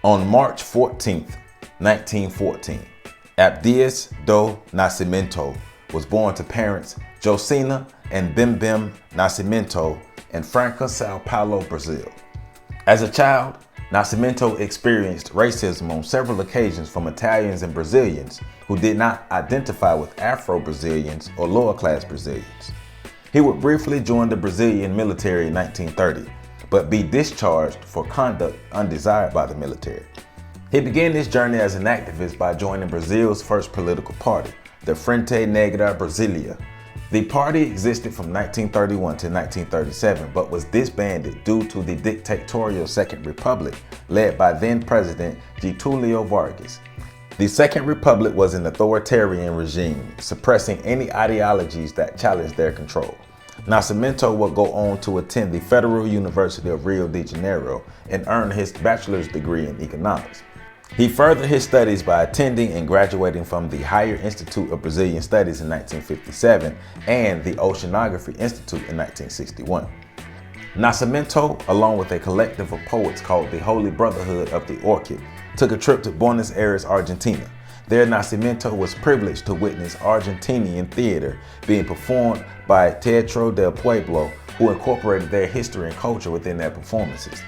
On March 14, 1914, Abdias do Nascimento was born to parents Josina and Bim Nascimento in Franca, Sao Paulo, Brazil. As a child, Nascimento experienced racism on several occasions from Italians and Brazilians who did not identify with Afro-Brazilians or lower-class Brazilians. He would briefly join the Brazilian military in 1930, but be discharged for conduct undesired by the military. He began his journey as an activist by joining Brazil's first political party, the Frente Negra Brasilia. The party existed from 1931 to 1937, but was disbanded due to the dictatorial Second Republic led by then-President Getúlio Vargas. The Second Republic was an authoritarian regime, suppressing any ideologies that challenged their control. Nascimento would go on to attend the Federal University of Rio de Janeiro and earn his bachelor's degree in economics. He furthered his studies by attending and graduating from the Higher Institute of Brazilian Studies in 1957 and the Oceanography Institute in 1961. Nascimento, along with a collective of poets called the Holy Brotherhood of the Orchid, took a trip to Buenos Aires, Argentina. There, Nascimento was privileged to witness Argentinian theater being performed by Teatro del Pueblo, who incorporated their history and culture within their performances.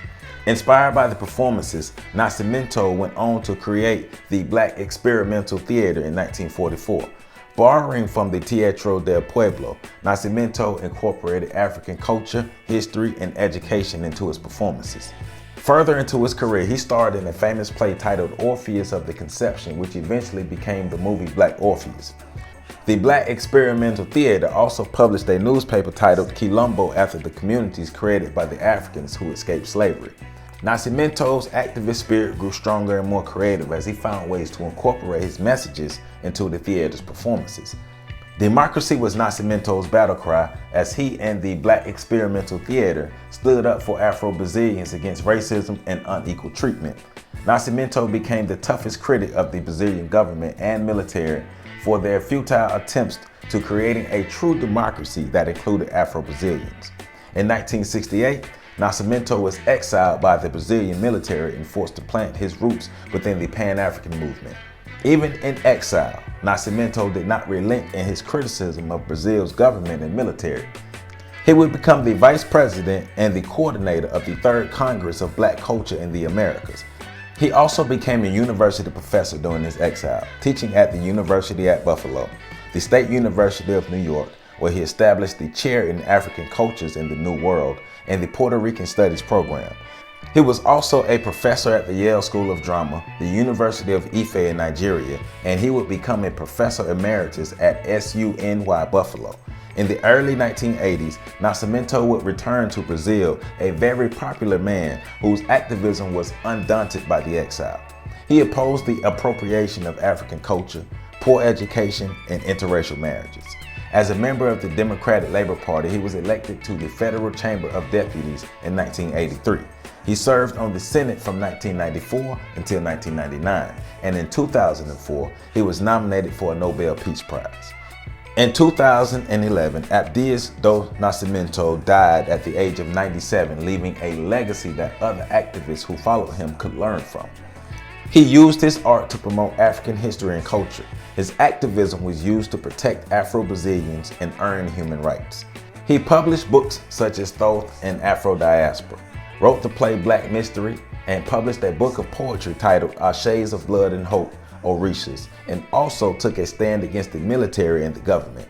Inspired by the performances, Nascimento went on to create the Black Experimental Theater in 1944. Borrowing from the Teatro del Pueblo, Nascimento incorporated African culture, history, and education into his performances. Further into his career, he starred in a famous play titled Orpheus of the Conception, which eventually became the movie Black Orpheus. The Black Experimental Theater also published a newspaper titled Quilombo after the communities created by the Africans who escaped slavery. Nascimento's activist spirit grew stronger and more creative as he found ways to incorporate his messages into the theater's performances. Democracy was Nascimento's battle cry as he and the Black Experimental Theater stood up for Afro-Brazilians against racism and unequal treatment. Nascimento became the toughest critic of the Brazilian government and military for their futile attempts to creating a true democracy that included Afro-Brazilians. In 1968, Nascimento was exiled by the Brazilian military and forced to plant his roots within the Pan-African movement. Even in exile, Nascimento did not relent in his criticism of Brazil's government and military. He would become the vice president and the coordinator of the Third Congress of Black Culture in the Americas. He also became a university professor during his exile, teaching at the University at Buffalo, the State University of New York, where he established the Chair in African Cultures in the New World and the Puerto Rican Studies program. He was also a professor at the Yale School of Drama, the University of Ife in Nigeria, and he would become a professor emeritus at SUNY Buffalo. In the early 1980s, Nascimento would return to Brazil, a very popular man whose activism was undaunted by the exile. He opposed the appropriation of African culture, poor education, and interracial marriages. As a member of the Democratic Labor Party, he was elected to the Federal Chamber of Deputies in 1983. He served on the Senate from 1994 until 1999, and in 2004, he was nominated for a Nobel Peace Prize. In 2011, Abdias do Nascimento died at the age of 97, leaving a legacy that other activists who followed him could learn from. He used his art to promote African history and culture. His activism was used to protect Afro-Brazilians and earn human rights. He published books such as Thoth and Afrodiaspora, wrote the play Black Mystery, and published a book of poetry titled Asés of Blood and Hope, Orikis, and also took a stand against the military and the government.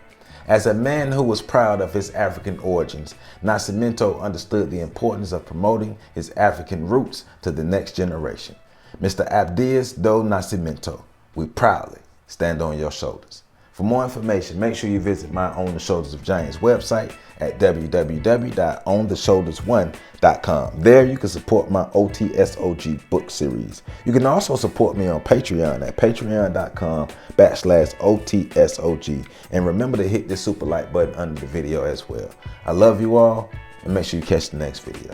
As a man who was proud of his African origins, Nascimento understood the importance of promoting his African roots to the next generation. Mr. Abdias do Nascimento, we proudly stand on your shoulders. For more information, make sure you visit my On the Shoulders of Giants website at www.ontheshoulders1.com. There you can support my OTSOG book series. You can also support me on Patreon at patreon.com/OTSOG. And remember to hit the super like button under the video as well. I love you all, and make sure you catch the next video.